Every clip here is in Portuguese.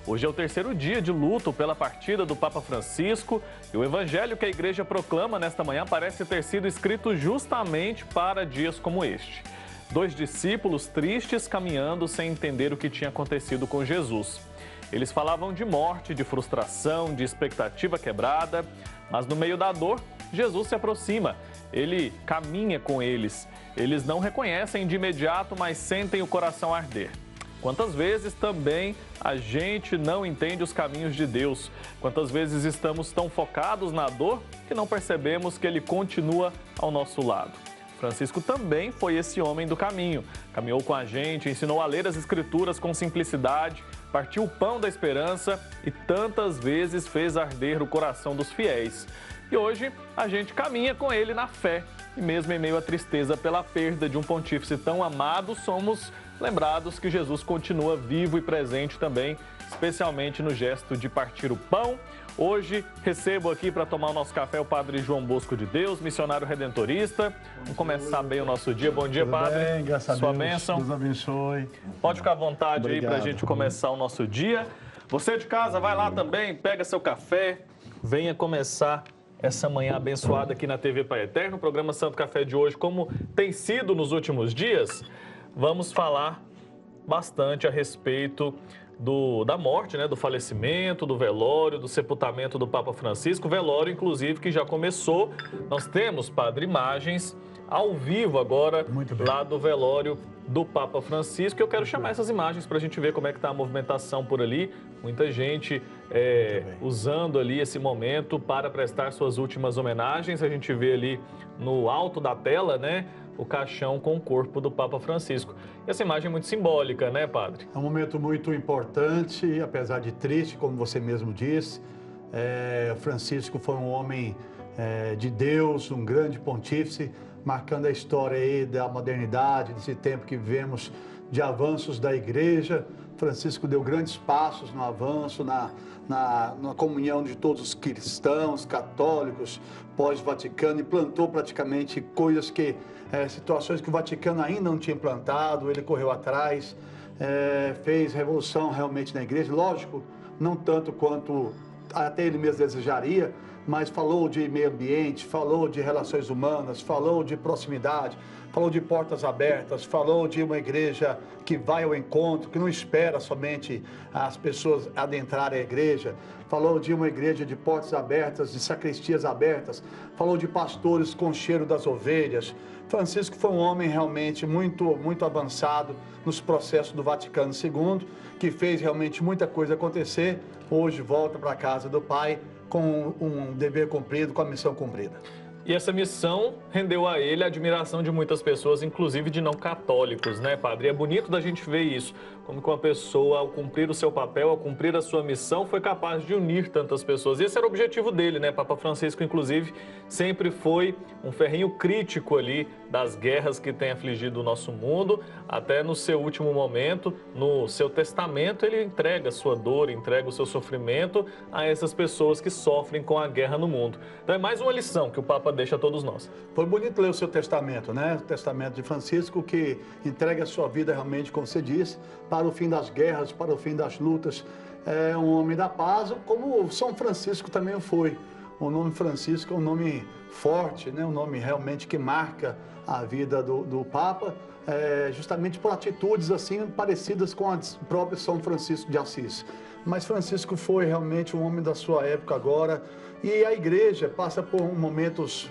Hoje é o terceiro dia de luto pela partida do Papa Francisco e o evangelho que a igreja proclama nesta manhã parece ter sido escrito justamente para dias como este. 2 discípulos tristes caminhando sem entender o que tinha acontecido com Jesus. Eles falavam de morte, de frustração, de expectativa quebrada, mas no meio da dor, Jesus se aproxima. Ele caminha com eles. Eles não reconhecem de imediato, mas sentem o coração arder. Quantas vezes também a gente não entende os caminhos de Deus? Quantas vezes estamos tão focados na dor que não percebemos que Ele continua ao nosso lado? Francisco também foi esse homem do caminho. Caminhou com a gente, ensinou a ler as Escrituras com simplicidade, partiu o pão da esperança e tantas vezes fez arder o coração dos fiéis. E hoje a gente caminha com ele na fé. E mesmo em meio à tristeza pela perda de um pontífice tão amado, somos lembrados que Jesus continua vivo e presente também, especialmente no gesto de partir o pão. Hoje recebo aqui para tomar o nosso café o Padre João Bosco de Deus, missionário redentorista. Vamos começar bem o nosso dia. Bom dia, Padre. Tudo bem, graças a Deus. Sua bênção. Deus abençoe. Pode ficar à vontade. Obrigado. Aí para a gente começar o nosso dia. Você de casa, vai lá também, pega seu café, venha começar essa manhã abençoada aqui na TV Pai Eterno. O programa Santo Café de hoje, como tem sido nos últimos dias, vamos falar bastante a respeito da morte, do falecimento, do velório, do sepultamento do Papa Francisco. Velório, inclusive, que já começou. Nós temos, Padre, imagens ao vivo agora lá do velório do Papa Francisco. Eu quero chamar essas imagens para a gente ver como é que está a movimentação por ali. Muita gente usando ali esse momento para prestar suas últimas homenagens. A gente vê ali no alto da tela, o caixão com o corpo do Papa Francisco. E essa imagem é muito simbólica, Padre? É um momento muito importante, apesar de triste, como você mesmo disse. Francisco foi um homem de Deus, um grande pontífice, marcando a história aí da modernidade, desse tempo que vivemos de avanços da igreja. Francisco deu grandes passos no avanço, na comunhão de todos os cristãos, católicos, pós-Vaticano, e plantou praticamente coisas situações que o Vaticano ainda não tinha implantado. Ele correu atrás, fez revolução realmente na igreja, lógico, não tanto quanto até ele mesmo desejaria, mas falou de meio ambiente, falou de relações humanas, falou de proximidade, falou de portas abertas, falou de uma igreja que vai ao encontro, que não espera somente as pessoas adentrarem a igreja, falou de uma igreja de portas abertas, de sacristias abertas, falou de pastores com cheiro das ovelhas. Francisco foi um homem realmente muito, muito avançado nos processos do Vaticano II, que fez realmente muita coisa acontecer. Hoje volta para a casa do Pai com um dever cumprido, com a missão cumprida. E essa missão rendeu a ele a admiração de muitas pessoas, inclusive de não católicos, Padre? E é bonito da gente ver isso, como que uma pessoa, ao cumprir o seu papel, ao cumprir a sua missão, foi capaz de unir tantas pessoas. E esse era o objetivo dele, Papa Francisco, inclusive, sempre foi um ferrenho crítico ali das guerras que têm afligido o nosso mundo. Até no seu último momento, no seu testamento, ele entrega a sua dor, entrega o seu sofrimento a essas pessoas que sofrem com a guerra no mundo. Então é mais uma lição que o Papa deixa a todos nós. Foi bonito ler o seu testamento, O testamento de Francisco, que entrega a sua vida realmente, como você disse, para o fim das guerras, para o fim das lutas. É um homem da paz, como São Francisco também foi. O nome Francisco é um nome forte, um nome realmente que marca a vida do Papa, justamente por atitudes assim parecidas com as próprias São Francisco de Assis. Mas Francisco foi realmente um homem da sua época agora, e a igreja passa por momentos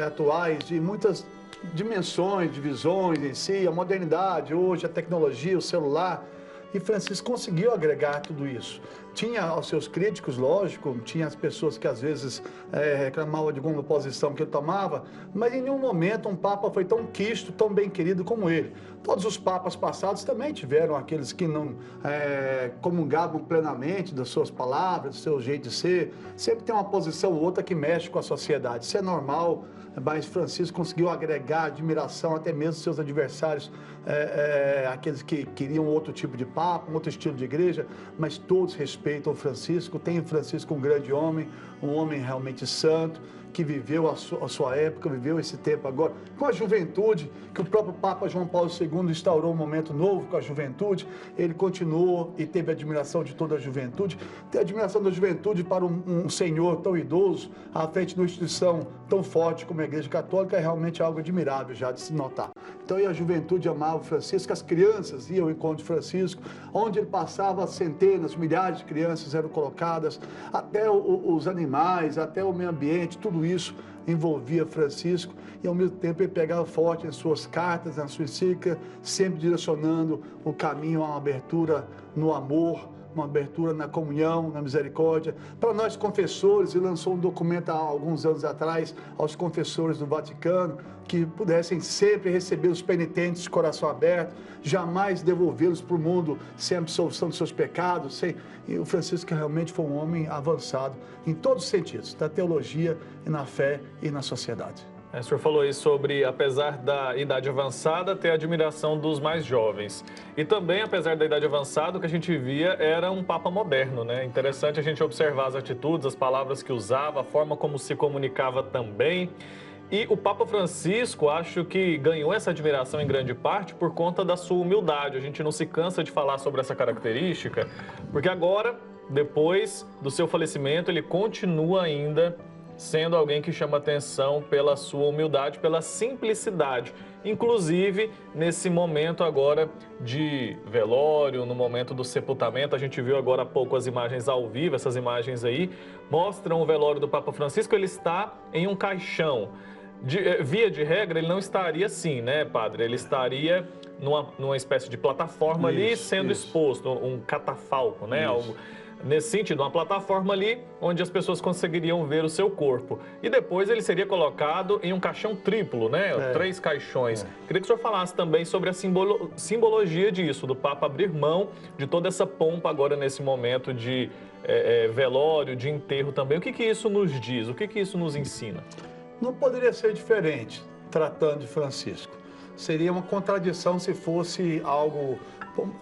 atuais de muitas dimensões, divisões em si, a modernidade, hoje a tecnologia, o celular, e Francisco conseguiu agregar tudo isso. Tinha aos seus críticos, lógico, tinha as pessoas que às vezes reclamavam de alguma posição que ele tomava, mas em nenhum momento um Papa foi tão quisto, tão bem querido como ele. Todos os Papas passados também tiveram aqueles que não comungavam plenamente das suas palavras, do seu jeito de ser. Sempre tem uma posição ou outra que mexe com a sociedade, isso é normal, mas Francisco conseguiu agregar admiração até mesmo seus adversários, aqueles que queriam outro tipo de papa, um outro estilo de igreja, mas todos respeitam Francisco. Tem em Francisco um grande homem, um homem realmente santo, que viveu a sua época, viveu esse tempo agora, com a juventude, que o próprio Papa João Paulo II instaurou um momento novo com a juventude, ele continuou e teve admiração de toda a juventude, ter admiração da juventude para um senhor tão idoso, à frente de uma instituição tão forte como a Igreja Católica, é realmente algo admirável já de se notar. Então, a juventude amava o Francisco, as crianças iam ao encontro de Francisco, onde ele passava centenas, milhares de crianças eram colocadas, até os animais, até o meio ambiente, tudo isso envolvia Francisco, e ao mesmo tempo ele pegava forte em suas cartas, na sua encíclica, sempre direcionando o caminho a uma abertura no amor, uma abertura na comunhão, na misericórdia. Para nós confessores, ele lançou um documento há alguns anos atrás aos confessores do Vaticano, que pudessem sempre receber os penitentes de coração aberto, jamais devolvê-los para o mundo sem absolvição dos seus pecados. E o Francisco realmente foi um homem avançado em todos os sentidos, na teologia, na fé e na sociedade. O senhor falou aí sobre, apesar da idade avançada, ter admiração dos mais jovens. E também, apesar da idade avançada, o que a gente via era um Papa moderno, né? Interessante a gente observar as atitudes, as palavras que usava, a forma como se comunicava também. E o Papa Francisco, acho que ganhou essa admiração em grande parte por conta da sua humildade. A gente não se cansa de falar sobre essa característica, porque agora, depois do seu falecimento, ele continua ainda sendo alguém que chama atenção pela sua humildade, pela simplicidade. Inclusive, nesse momento agora de velório, no momento do sepultamento, a gente viu agora há pouco as imagens ao vivo, essas imagens aí, mostram o velório do Papa Francisco, ele está em um caixão. Via de regra, ele não estaria assim, né, padre? Ele estaria numa espécie de plataforma ali, sendo exposto, um catafalco, né? Algo nesse sentido, uma plataforma ali onde as pessoas conseguiriam ver o seu corpo. E depois ele seria colocado em um caixão triplo, né? 3 caixões. Queria que o senhor falasse também sobre a simbologia disso, do Papa abrir mão de toda essa pompa agora nesse momento de velório, de enterro também. O que isso nos diz? O que isso nos ensina? Não poderia ser diferente, tratando de Francisco. Seria uma contradição se fosse algo,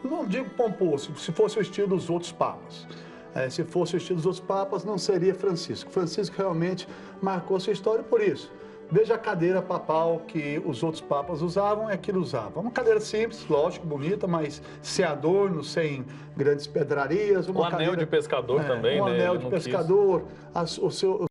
não digo pomposo, se fosse o estilo dos outros papas. Se fosse o estilo dos outros papas, não seria Francisco. Francisco realmente marcou sua história por isso. Veja a cadeira papal que os outros papas usavam, é que ele usava. Uma cadeira simples, lógico, bonita, mas sem adorno, sem grandes pedrarias. Um anel de pescador também, né? Um anel de pescador,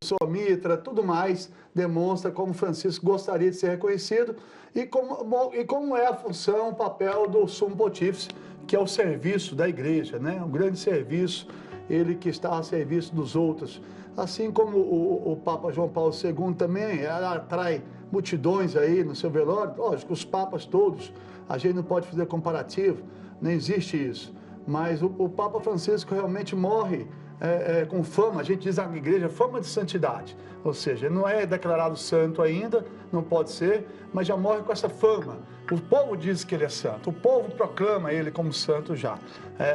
sua mitra, tudo mais demonstra como Francisco gostaria de ser reconhecido e como é a função, o papel do sumo pontífice, que é o serviço da igreja, né? Um grande serviço, ele que está a serviço dos outros. Assim como o Papa João Paulo II também atrai multidões aí no seu velório. Lógico, os papas todos, a gente não pode fazer comparativo, não existe isso. Mas o Papa Francisco realmente morre com fama, a gente diz na igreja, fama de santidade. Ou seja, não é declarado santo ainda, não pode ser, mas já morre com essa fama. O povo diz que ele é santo, o povo proclama ele como santo já.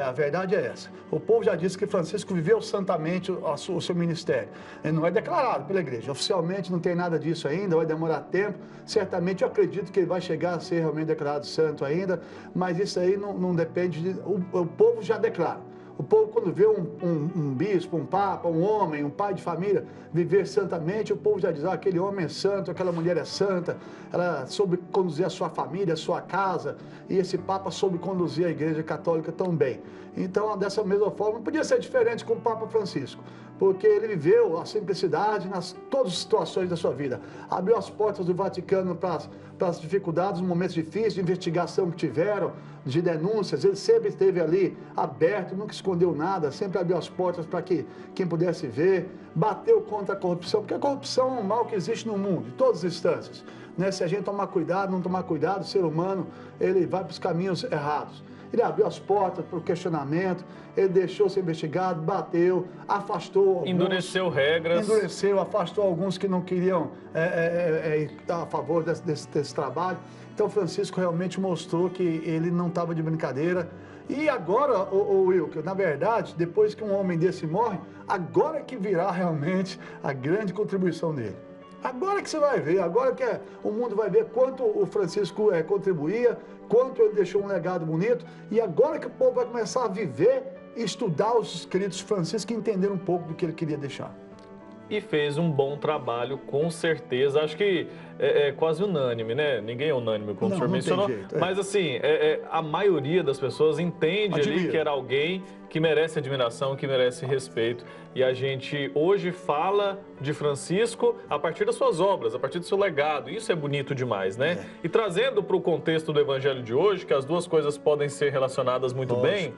A verdade é essa. O povo já disse que Francisco viveu santamente o seu ministério. Ele não é declarado pela igreja, oficialmente não tem nada disso ainda, vai demorar tempo. Certamente eu acredito que ele vai chegar a ser realmente declarado santo ainda, mas isso aí não depende, o povo já declara. O povo, quando vê um bispo, um papa, um homem, um pai de família viver santamente, o povo já diz, aquele homem é santo, aquela mulher é santa, ela soube conduzir a sua família, a sua casa, e esse papa soube conduzir a igreja católica tão bem. Então, dessa mesma forma, não podia ser diferente com o Papa Francisco, porque ele viveu a simplicidade nas todas as situações da sua vida. Abriu as portas do Vaticano para as dificuldades, nos momentos difíceis de investigação que tiveram, de denúncias. Ele sempre esteve ali aberto, nunca escondeu nada, sempre abriu as portas para que quem pudesse ver. Bateu contra a corrupção, porque a corrupção é um mal que existe no mundo, em todas as instâncias. Né? Se a gente tomar cuidado, não tomar cuidado, o ser humano ele vai para os caminhos errados. Ele abriu as portas para o questionamento, ele deixou ser investigado, bateu, afastou alguns, endureceu regras. Afastou alguns que não queriam estar a favor desse trabalho. Então, Francisco realmente mostrou que ele não estava de brincadeira. E agora, Wilker, na verdade, depois que um homem desse morre, agora que virá realmente a grande contribuição dele. Agora que você vai ver, agora que o mundo vai ver quanto o Francisco contribuía, quanto ele deixou um legado bonito, e agora que o povo vai começar a viver e estudar os escritos de Francisco e entender um pouco do que ele queria deixar. E fez um bom trabalho, com certeza. Acho que é quase unânime, né? Ninguém é unânime, como o senhor mencionou. Jeito, mas, assim, a maioria das pessoas entende ali que era alguém que merece admiração, que merece respeito. E a gente hoje fala de Francisco a partir das suas obras, a partir do seu legado. Isso é bonito demais, né? E trazendo para o contexto do evangelho de hoje, que as duas coisas podem ser relacionadas muito bem,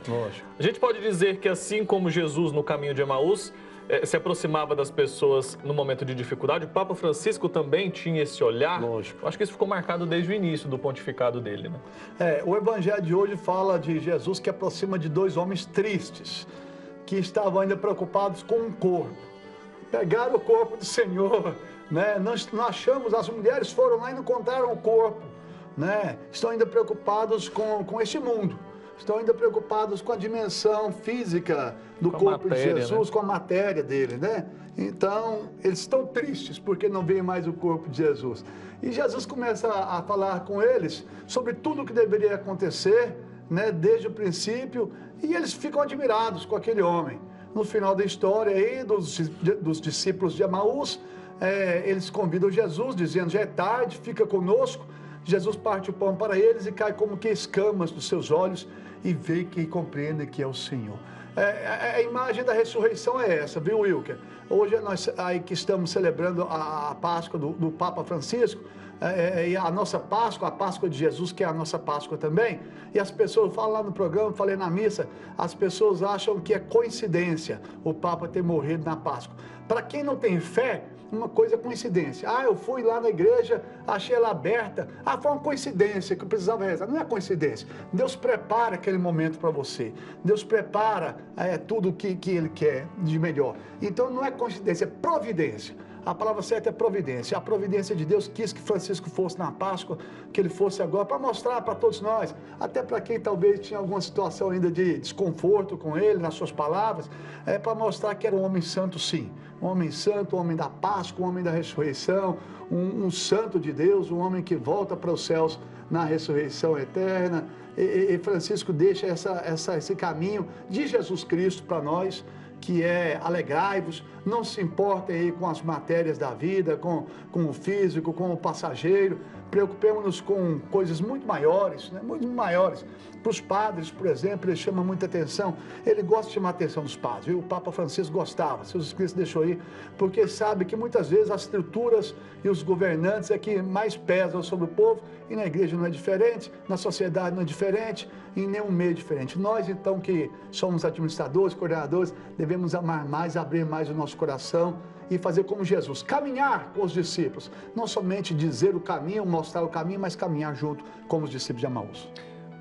a gente pode dizer que, assim como Jesus no caminho de Emaús se aproximava das pessoas no momento de dificuldade, o Papa Francisco também tinha esse olhar. Lógico. Acho que isso ficou marcado desde o início do pontificado dele, né? O evangelho de hoje fala de Jesus que aproxima de dois homens tristes, que estavam ainda preocupados com um corpo. Pegaram o corpo do Senhor, né? Nós achamos, as mulheres foram lá e não encontraram o corpo, né? Estão ainda preocupados com este mundo. Estão ainda preocupados com a dimensão física do corpo de Jesus, né? Com a matéria dele, né? Então, eles estão tristes porque não veem mais o corpo de Jesus. E Jesus começa a falar com eles sobre tudo o que deveria acontecer, né? Desde o princípio, e eles ficam admirados com aquele homem. No final da história aí, dos discípulos de Emaús, eles convidam Jesus, dizendo, já é tarde, fica conosco. Jesus parte o pão para eles e cai como que escamas dos seus olhos e vê que compreende que é o Senhor. A imagem da ressurreição é essa, viu, Wilker? Hoje nós aí que estamos celebrando a Páscoa do Papa Francisco, e a nossa Páscoa, a Páscoa de Jesus, que é a nossa Páscoa também, e as pessoas falam lá no programa, falei na missa, as pessoas acham que é coincidência o Papa ter morrido na Páscoa. Para quem não tem fé, uma coisa é coincidência. Eu fui lá na igreja, achei ela aberta. Foi uma coincidência que eu precisava rezar. Não é coincidência. Deus prepara aquele momento para você. Deus prepara tudo o que Ele quer de melhor. Então não é coincidência, é providência. A palavra certa é providência. A providência de Deus quis que Francisco fosse na Páscoa, que ele fosse agora, para mostrar para todos nós, até para quem talvez tinha alguma situação ainda de desconforto com ele, nas suas palavras, para mostrar que era um homem santo, sim. Um homem santo, um homem da Páscoa, um homem da ressurreição, um santo de Deus, um homem que volta para os céus na ressurreição eterna. E Francisco deixa esse caminho de Jesus Cristo para nós, que é alegrai-vos, não se importem aí com as matérias da vida, com o físico, com o passageiro, preocupemos-nos com coisas muito maiores, né? Muito maiores. Para os padres, por exemplo, ele chama muita atenção, ele gosta de chamar a atenção dos padres, viu? O Papa Francisco gostava, seus escritos deixou aí, porque sabe que muitas vezes as estruturas e os governantes é que mais pesam sobre o povo, e na igreja não é diferente, na sociedade não é diferente, em nenhum meio é diferente. Nós, então, que somos administradores, coordenadores, devemos amar mais, abrir mais o nosso coração e fazer como Jesus, caminhar com os discípulos, não somente dizer o caminho, mostrar o caminho, mas caminhar junto com os discípulos de Emaús.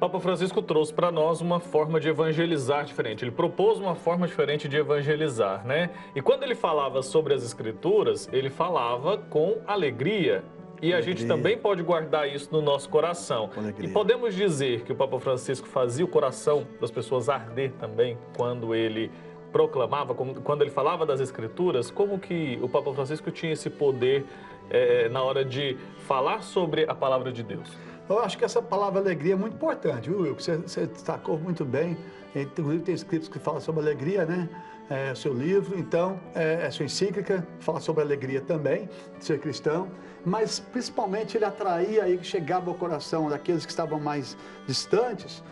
Papa Francisco trouxe para nós uma forma de evangelizar diferente. Ele propôs uma forma diferente de evangelizar, né? E quando ele falava sobre as Escrituras, ele falava com alegria. E a gente também pode guardar isso no nosso coração. E podemos dizer que o Papa Francisco fazia o coração das pessoas arder também quando ele proclamava, quando ele falava das Escrituras. Como que o Papa Francisco tinha esse poder na hora de falar sobre a palavra de Deus? Eu acho que essa palavra alegria é muito importante, viu, Will? Você destacou muito bem. Inclusive tem escritos que falam sobre alegria, né? Seu livro, então, sua encíclica, fala sobre alegria também, de ser cristão. Mas, principalmente, ele atraía e chegava ao coração daqueles que estavam mais distantes,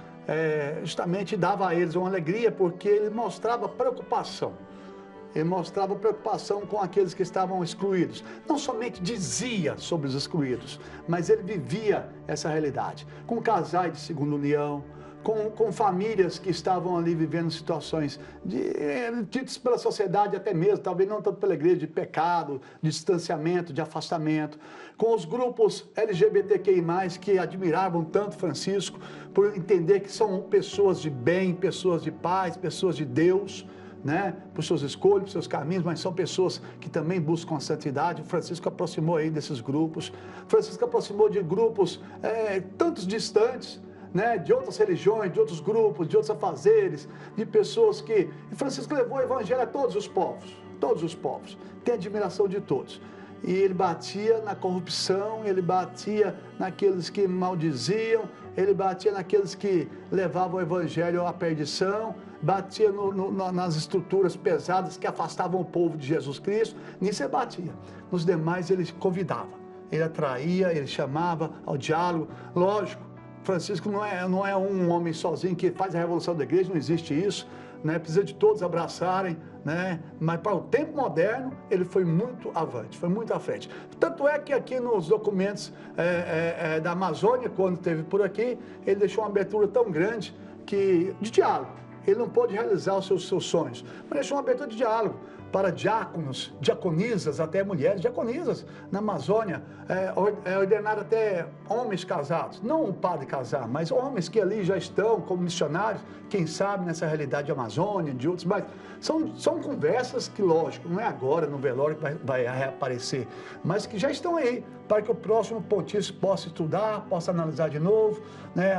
justamente dava a eles uma alegria, porque ele mostrava preocupação. Ele mostrava preocupação com aqueles que estavam excluídos. Não somente dizia sobre os excluídos, mas ele vivia essa realidade. Com casais de segunda união, com famílias que estavam ali vivendo situações ditas pela sociedade até mesmo, talvez não tanto pela igreja, de pecado, de distanciamento, de afastamento. Com os grupos LGBTQI+, que admiravam tanto Francisco, por entender que são pessoas de bem, pessoas de paz, pessoas de Deus, né, por suas escolhas, por seus caminhos, mas são pessoas que também buscam a santidade. Francisco aproximou aí desses grupos. Francisco aproximou de grupos tantos distantes, né, de outras religiões, de outros grupos, de outros afazeres, de pessoas que... E Francisco levou o evangelho a todos os povos, tem admiração de todos. e ele batia na corrupção, ele batia naqueles que maldiziam, ele batia naqueles que levavam o evangelho à perdição, batia nas estruturas pesadas que afastavam o povo de Jesus Cristo. Nisso ele batia. Nos demais ele convidava, ele atraía, ele chamava ao diálogo. Lógico, Francisco não é um homem sozinho que faz a revolução da igreja, não existe isso, né? Precisa de todos abraçarem, né? Mas para o tempo moderno ele foi muito avante, foi muito à frente. Tanto é que aqui nos documentos da Amazônia, quando esteve por aqui, ele deixou uma abertura tão grande de diálogo. Ele não pôde realizar os seus sonhos, mas deixou uma abertura de diálogo para diáconos, diaconisas, até mulheres diaconisas na Amazônia, ordenaram até homens casados, não um padre casar, mas homens que ali já estão como missionários, quem sabe nessa realidade de Amazônia, de outros, mas são conversas que, lógico, não é agora no velório que vai reaparecer, mas que já estão aí, para que o próximo pontífice possa estudar, possa analisar de novo, né,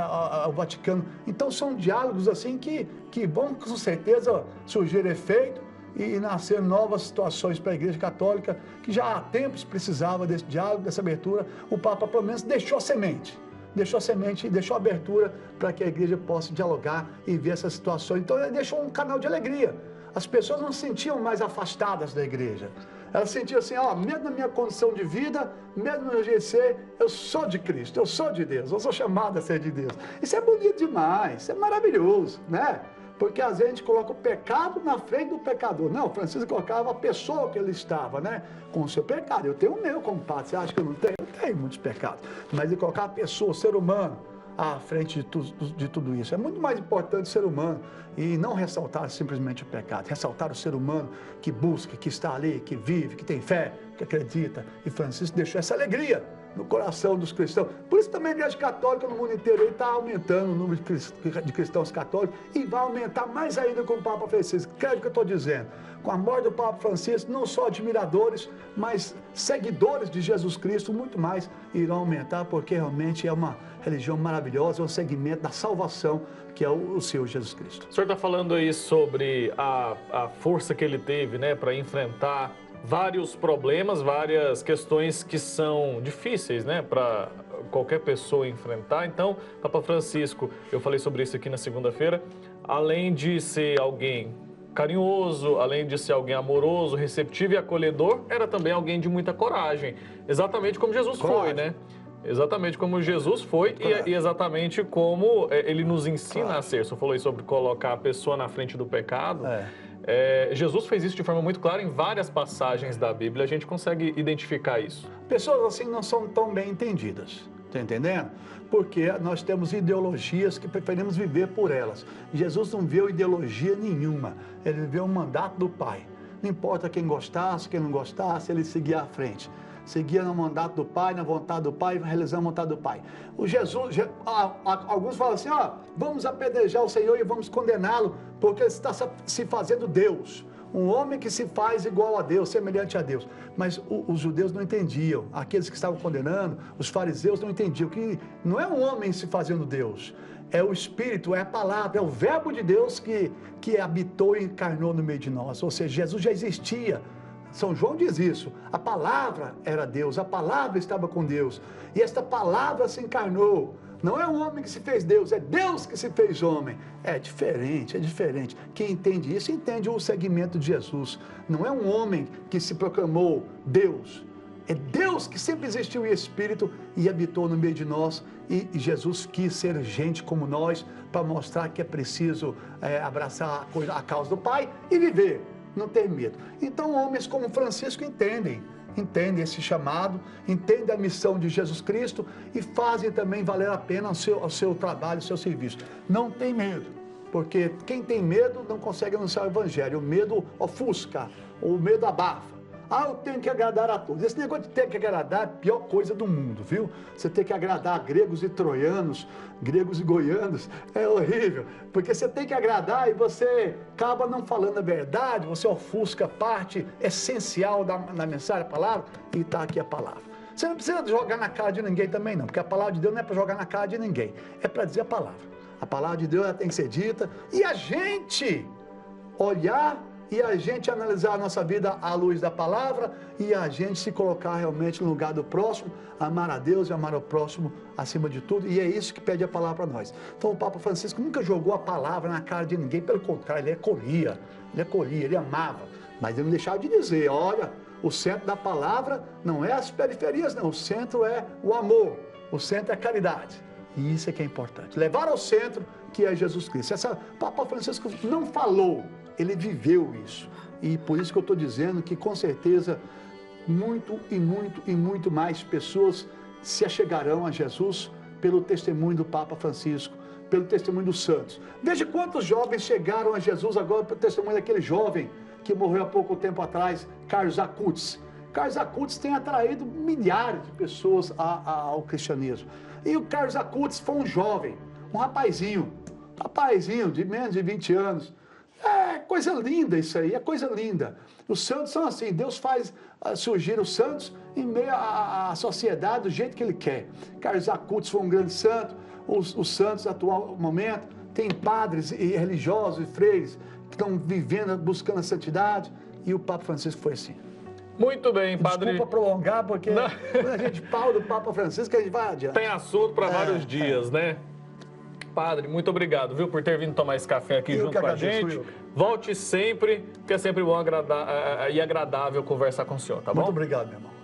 o Vaticano. Então são diálogos assim que vão com certeza surgir efeito e nascer novas situações para a Igreja Católica, que já há tempos precisava desse diálogo, dessa abertura. O Papa, pelo menos, deixou a semente, deixou a abertura para que a Igreja possa dialogar e ver essas situações. Então, ele deixou um canal de alegria. As pessoas não se sentiam mais afastadas da Igreja. Elas sentiam assim, mesmo na minha condição de vida, mesmo no GC, eu sou de Cristo, eu sou de Deus, eu sou chamado a ser de Deus. Isso é bonito demais, isso é maravilhoso, né? Porque às vezes a gente coloca o pecado na frente do pecador. Não, Francisco colocava a pessoa que ele estava, né? Com o seu pecado. Eu tenho o meu como padre. Você acha que eu não tenho? Eu tenho muitos pecados. Mas ele colocava a pessoa, o ser humano, à frente de tudo isso. É muito mais importante o ser humano e não ressaltar simplesmente o pecado. Ressaltar o ser humano que busca, que está ali, que vive, que tem fé, que acredita. E Francisco deixou essa alegria no coração dos cristãos. Por isso também a Igreja Católica no mundo inteiro está aumentando o número de cristãos católicos e vai aumentar mais ainda com o Papa Francisco. Creio que eu estou dizendo. Com a morte do Papa Francisco, não só admiradores, mas seguidores de Jesus Cristo, muito mais irão aumentar, porque realmente é uma religião maravilhosa, é um segmento da salvação, que é o Senhor Jesus Cristo. O senhor está falando aí sobre a força que ele teve, né, para enfrentar vários problemas, várias questões que são difíceis, né, para qualquer pessoa enfrentar. Então, Papa Francisco, eu falei sobre isso aqui na segunda-feira, além de ser alguém carinhoso, além de ser alguém amoroso, receptivo e acolhedor, era também alguém de muita coragem, exatamente como Jesus foi, né? Exatamente como Jesus foi e exatamente como ele nos ensina a ser. O senhor falou aí sobre colocar a pessoa na frente do pecado. Jesus fez isso de forma muito clara em várias passagens da Bíblia, a gente consegue identificar isso. Pessoas assim não são tão bem entendidas, tá entendendo? Porque nós temos ideologias que preferimos viver por elas. Jesus não viveu ideologia nenhuma, ele viveu o mandato do Pai. Não importa quem gostasse, quem não gostasse, ele seguia à frente. Seguia no mandato do Pai, na vontade do Pai, realizando a vontade do Pai. Alguns falam assim, vamos apedrejar o Senhor e vamos condená-lo, porque ele está se fazendo Deus. Um homem que se faz igual a Deus, semelhante a Deus. Mas os judeus não entendiam, aqueles que estavam condenando, os fariseus não entendiam, que não é um homem se fazendo Deus, é o Espírito, é a palavra, é o verbo de Deus que habitou e encarnou no meio de nós. Ou seja, Jesus já existia. São João diz isso, a palavra era Deus, a palavra estava com Deus, e esta palavra se encarnou. Não é um homem que se fez Deus, é Deus que se fez homem. É diferente, é diferente. Quem entende isso, entende o segmento de Jesus. Não é um homem que se proclamou Deus, é Deus que sempre existiu em espírito e habitou no meio de nós, e Jesus quis ser gente como nós, para mostrar que é preciso abraçar a causa do Pai e viver. Não ter medo. Então, homens como Francisco entendem esse chamado, entendem a missão de Jesus Cristo e fazem também valer a pena o seu trabalho, o seu serviço. Não tem medo, porque quem tem medo não consegue anunciar o Evangelho. O medo ofusca, o medo abafa. Eu tenho que agradar a todos. Esse negócio de ter que agradar é a pior coisa do mundo, viu? Você tem que agradar gregos e troianos, gregos e goianos, é horrível. Porque você tem que agradar e você acaba não falando a verdade, você ofusca parte essencial da mensagem, a palavra, e está aqui a palavra. Você não precisa jogar na cara de ninguém também não, porque a palavra de Deus não é para jogar na cara de ninguém, é para dizer a palavra. A palavra de Deus ela tem que ser dita e a gente olhar e a gente analisar a nossa vida à luz da palavra e a gente se colocar realmente no lugar do próximo, amar a Deus e amar o próximo acima de tudo, e é isso que pede a palavra para nós. Então o Papa Francisco nunca jogou a palavra na cara de ninguém, pelo contrário, ele acolhia, ele amava, mas ele não deixava de dizer, olha, o centro da palavra não é as periferias, não, o centro é o amor, o centro é a caridade. E isso é que é importante. Levar ao centro que é Jesus Cristo. Papa Francisco não falou, ele viveu isso. E por isso que eu estou dizendo que com certeza muito mais pessoas se achegarão a Jesus pelo testemunho do Papa Francisco, pelo testemunho dos santos. Veja quantos jovens chegaram a Jesus agora pelo testemunho daquele jovem que morreu há pouco tempo atrás, Carlos Acutis. Carlos Acutis tem atraído milhares de pessoas ao cristianismo. E o Carlos Acutis foi um jovem, um rapazinho de menos de 20 anos. É coisa linda isso aí, é coisa linda. Os santos são assim, Deus faz surgir os santos em meio à sociedade do jeito que Ele quer. Carlos Acutis foi um grande santo, os santos atual momento, tem padres e religiosos e freiras que estão vivendo, buscando a santidade, e o Papa Francisco foi assim. Muito bem, padre. Desculpa prolongar, porque quando a gente fala do Papa Francisco, a gente vai adiante. Tem assunto para vários dias, né? Padre, muito obrigado, viu, por ter vindo tomar esse café aqui junto com a gente. Volte sempre, porque é sempre bom e agradável conversar com o senhor, tá bom? Muito obrigado, meu irmão.